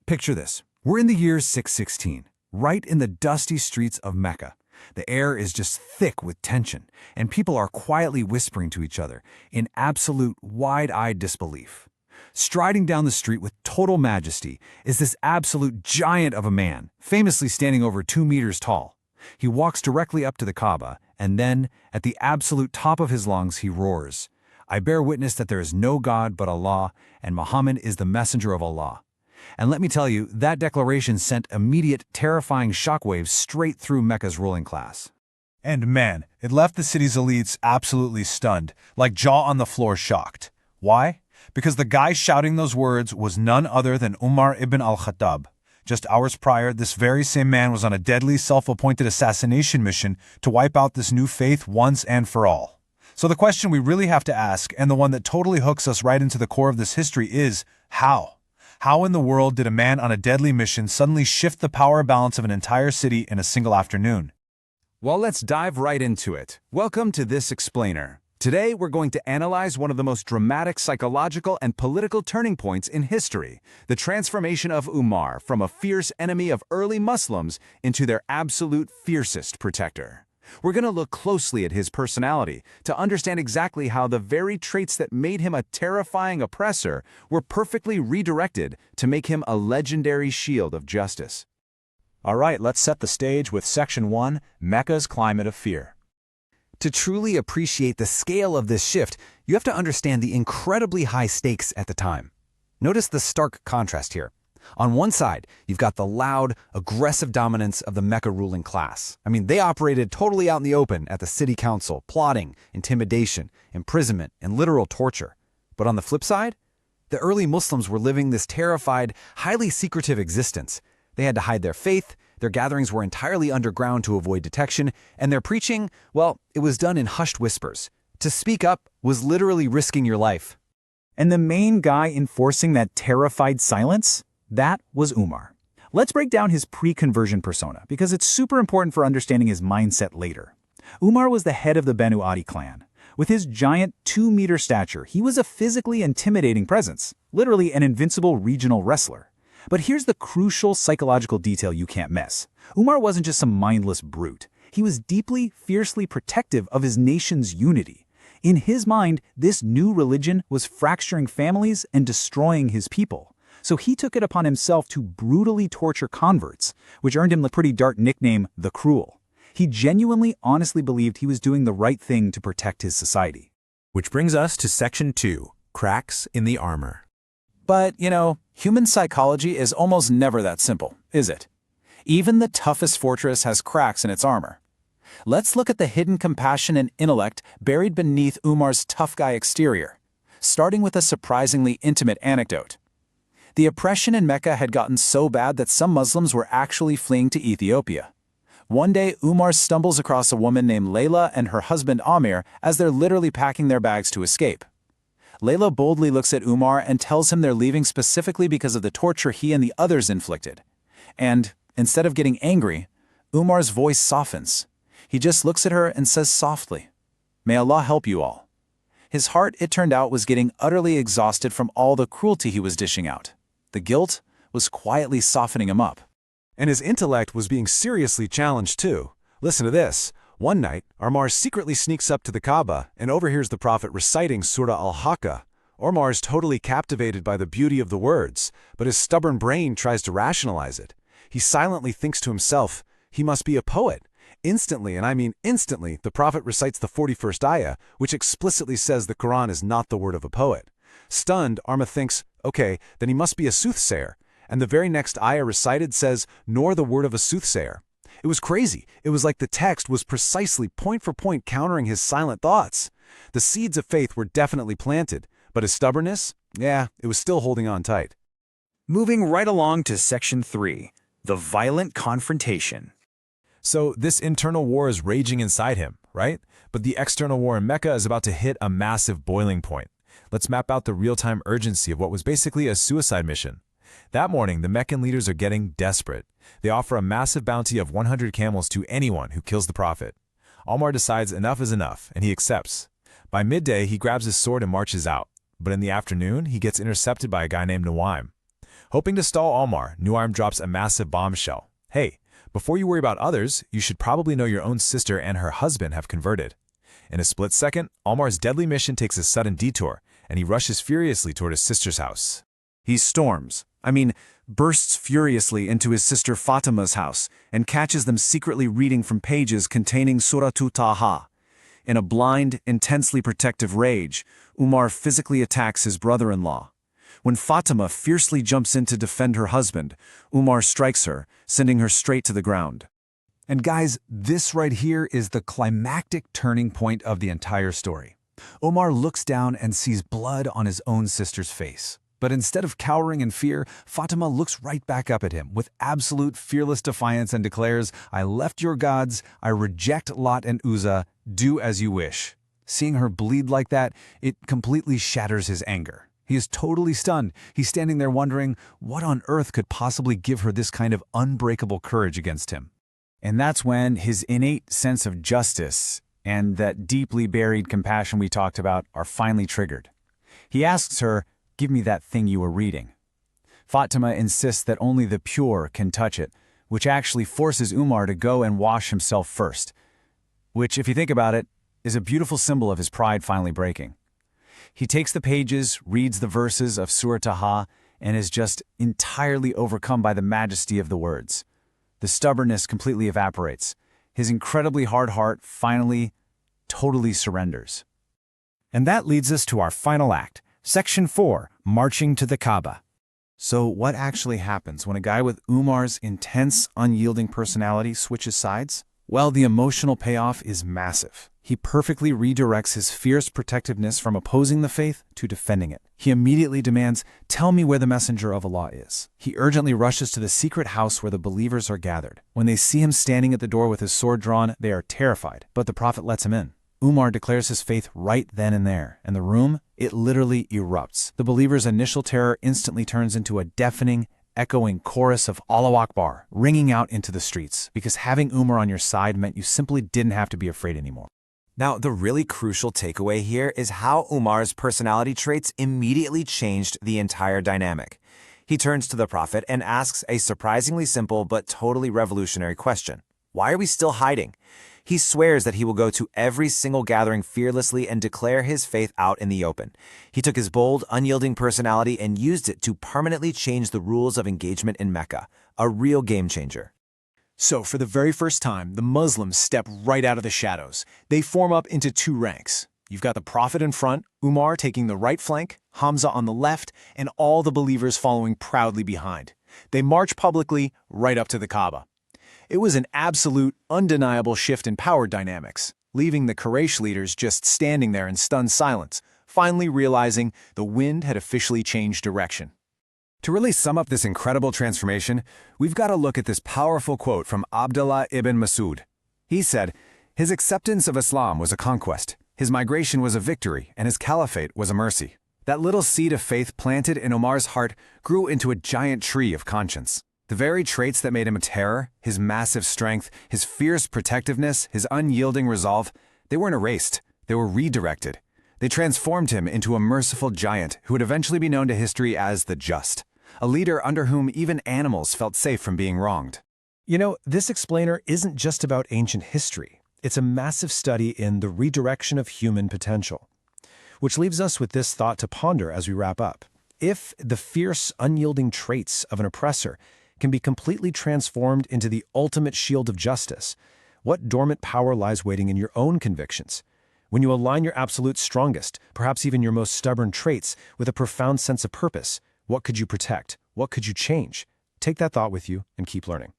Picture this. We're in the year 616, right in the dusty streets of Mecca. The air is just thick with tension, and people are quietly whispering to each other in absolute wide-eyed disbelief. Striding down the street with total majesty is this absolute giant of a man, famously standing over 2 meters tall. He walks directly up to the Kaaba, and then, at the absolute top of his lungs, he roars, "I bear witness that there is no God but Allah, and Muhammad is the messenger of Allah." And let me tell you, that declaration sent immediate, terrifying shockwaves straight through Mecca's ruling class. And man, it left the city's elites absolutely stunned, like jaw on the floor shocked. Why? Because the guy shouting those words was none other than Umar Ibn Al-Khattab. Just hours prior, this very same man was on a deadly self-appointed assassination mission to wipe out this new faith once and for all. So the question we really have to ask, and the one that totally hooks us right into the core of this history, is how? How in the world did a man on a deadly mission suddenly shift the power balance of an entire city in a single afternoon? Well, let's dive right into it. Welcome to This Explainer. Today, we're going to analyze one of the most dramatic psychological and political turning points in history, the transformation of Umar from a fierce enemy of early Muslims into their absolute fiercest protector. We're going to look closely at his personality to understand exactly how the very traits that made him a terrifying oppressor were perfectly redirected to make him a legendary shield of justice. All right, let's set the stage with Section 1, Mecca's Climate of Fear. To truly appreciate the scale of this shift, you have to understand the incredibly high stakes at the time. Notice the stark contrast here. On one side, you've got the loud, aggressive dominance of the Mecca ruling class. They operated totally out in the open at the city council, plotting, intimidation, imprisonment, and literal torture. But on the flip side, the early Muslims were living this terrified, highly secretive existence. They had to hide their faith, their gatherings were entirely underground to avoid detection, and their preaching, well, it was done in hushed whispers. To speak up was literally risking your life. And the main guy enforcing that terrified silence? That was Umar. Let's break down his pre-conversion persona, because it's super important for understanding his mindset later. Umar was the head of the Banu Adi clan. With his giant 2-meter stature, he was a physically intimidating presence, literally an invincible regional wrestler. But here's the crucial psychological detail you can't miss. Umar wasn't just some mindless brute. He was deeply, fiercely protective of his nation's unity. In his mind, this new religion was fracturing families and destroying his people. So he took it upon himself to brutally torture converts, which earned him the pretty dark nickname, the Cruel. He genuinely, honestly believed he was doing the right thing to protect his society. Which brings us to Section 2, Cracks in the Armor. But, human psychology is almost never that simple, is it? Even the toughest fortress has cracks in its armor. Let's look at the hidden compassion and intellect buried beneath Umar's tough guy exterior, starting with a surprisingly intimate anecdote. The oppression in Mecca had gotten so bad that some Muslims were actually fleeing to Ethiopia. One day, Umar stumbles across a woman named Layla and her husband Amir as they're literally packing their bags to escape. Layla boldly looks at Umar and tells him they're leaving specifically because of the torture he and the others inflicted. And, instead of getting angry, Umar's voice softens. He just looks at her and says softly, "May Allah help you all." His heart, it turned out, was getting utterly exhausted from all the cruelty he was dishing out. The guilt was quietly softening him up. And his intellect was being seriously challenged too. Listen to this. One night, Umar secretly sneaks up to the Kaaba and overhears the Prophet reciting Surah Al-Haqqa. Umar is totally captivated by the beauty of the words, but his stubborn brain tries to rationalize it. He silently thinks to himself, he must be a poet. Instantly, and I mean instantly, the Prophet recites the 41st ayah, which explicitly says the Qur'an is not the word of a poet. Stunned, Umar thinks, okay, then he must be a soothsayer. And the very next ayah recited says, nor the word of a soothsayer. It was crazy. It was like the text was precisely point for point countering his silent thoughts. The seeds of faith were definitely planted, but his stubbornness, it was still holding on tight. Moving right along to Section 3, the violent confrontation. So this internal war is raging inside him, right? But the external war in Mecca is about to hit a massive boiling point. Let's map out the real-time urgency of what was basically a suicide mission. That morning, the Meccan leaders are getting desperate. They offer a massive bounty of 100 camels to anyone who kills the Prophet. Umar decides enough is enough, and he accepts. By midday, he grabs his sword and marches out. But in the afternoon, he gets intercepted by a guy named Nuaym. Hoping to stall Umar, Nuaym drops a massive bombshell. Hey, before you worry about others, you should probably know your own sister and her husband have converted. In a split second, Umar's deadly mission takes a sudden detour, and he rushes furiously toward his sister's house. He bursts furiously into his sister Fatima's house and catches them secretly reading from pages containing Surah Taha. In a blind, intensely protective rage, Umar physically attacks his brother-in-law. When Fatima fiercely jumps in to defend her husband, Umar strikes her, sending her straight to the ground. And guys, this right here is the climactic turning point of the entire story. Umar looks down and sees blood on his own sister's face. But instead of cowering in fear, Fatima looks right back up at him with absolute fearless defiance and declares, "I left your gods, I reject Lot and Uzza, do as you wish." Seeing her bleed like that, it completely shatters his anger. He is totally stunned. He's standing there wondering, what on earth could possibly give her this kind of unbreakable courage against him? And that's when his innate sense of justice and that deeply buried compassion we talked about are finally triggered. He asks her, "Give me that thing you were reading." Fatima insists that only the pure can touch it, which actually forces Umar to go and wash himself first, which, if you think about it, is a beautiful symbol of his pride finally breaking. He takes the pages, reads the verses of Surah Taha, and is just entirely overcome by the majesty of the words. The stubbornness completely evaporates. His incredibly hard heart finally, totally surrenders. And that leads us to our final act. Section 4, Marching to the Kaaba. So what actually happens when a guy with Umar's intense, unyielding personality switches sides? Well, the emotional payoff is massive. He perfectly redirects his fierce protectiveness from opposing the faith to defending it. He immediately demands, "Tell me where the messenger of Allah is." He urgently rushes to the secret house where the believers are gathered. When they see him standing at the door with his sword drawn, they are terrified, but the Prophet lets him in. Umar declares his faith right then and there, and the room, it literally erupts. The believers' initial terror instantly turns into a deafening, echoing chorus of Allahu Akbar, ringing out into the streets, because having Umar on your side meant you simply didn't have to be afraid anymore. Now, the really crucial takeaway here is how Umar's personality traits immediately changed the entire dynamic. He turns to the Prophet and asks a surprisingly simple but totally revolutionary question. Why are we still hiding? He swears that he will go to every single gathering fearlessly and declare his faith out in the open. He took his bold, unyielding personality and used it to permanently change the rules of engagement in Mecca, a real game changer. So, for the very first time, the Muslims step right out of the shadows. They form up into two ranks. You've got the Prophet in front, Umar taking the right flank, Hamza on the left, and all the believers following proudly behind. They march publicly right up to the Kaaba. It was an absolute, undeniable shift in power dynamics, leaving the Quraysh leaders just standing there in stunned silence, finally realizing the wind had officially changed direction. To really sum up this incredible transformation, we've got to look at this powerful quote from Abdullah ibn Mas'ud. He said, "His acceptance of Islam was a conquest, his migration was a victory, and his caliphate was a mercy." That little seed of faith planted in Umar's heart grew into a giant tree of conscience. The very traits that made him a terror, his massive strength, his fierce protectiveness, his unyielding resolve, they weren't erased, they were redirected. They transformed him into a merciful giant who would eventually be known to history as the Just, a leader under whom even animals felt safe from being wronged. You know, this explainer isn't just about ancient history. It's a massive study in the redirection of human potential. Which leaves us with this thought to ponder as we wrap up. If the fierce, unyielding traits of an oppressor can be completely transformed into the ultimate shield of justice, what dormant power lies waiting in your own convictions? When you align your absolute strongest, perhaps even your most stubborn traits, with a profound sense of purpose, what could you protect? What could you change? Take that thought with you and keep learning.